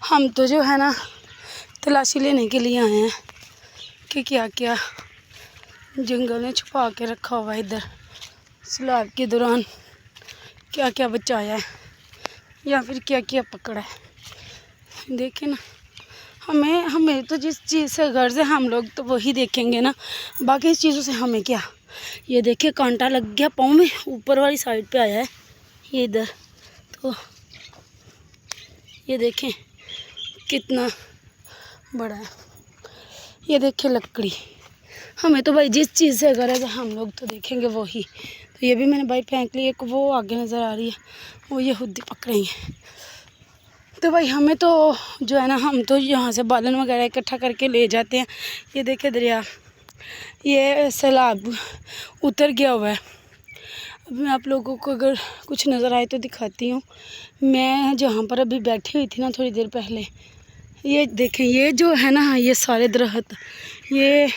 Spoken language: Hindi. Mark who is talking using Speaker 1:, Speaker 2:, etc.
Speaker 1: हम तो जो है ना तलाशी लेने के लिए आए हैं कि क्या क्या जंगल ने छुपा के रखा हुआ है। इधर सैलाब के दौरान क्या क्या बचाया है या फिर क्या क्या पकड़ा है। देखिए ना, हमें तो जिस चीज़ से गर्ज है हम लोग तो वही देखेंगे ना, बाकी इस चीज़ों से हमें क्या। ये देखिए कांटा लग गया पाँव में, ऊपर वाली साइड पे आया है ये इधर। तो ये देखें कितना बड़ा है। ये देखिए लकड़ी, हमें तो भाई जिस चीज़ से गर्ज है हम लोग तो देखेंगे वही। तो ये भी मैंने भाई फेंक ली। एक वो आगे नज़र आ रही है, वो ये खुद ही पकड़ेंगे। तो भाई हमें तो जो है ना, हम तो यहाँ से बालन वगैरह इकट्ठा करके ले जाते हैं। ये देखिए दरिया, ये सैलाब उतर गया हुआ है। अब मैं आप लोगों को अगर कुछ नज़र आए तो दिखाती हूँ। मैं जहाँ पर अभी बैठी हुई थी ना थोड़ी देर पहले, ये देखें, ये जो है ना, ये सारे दरख्त, ये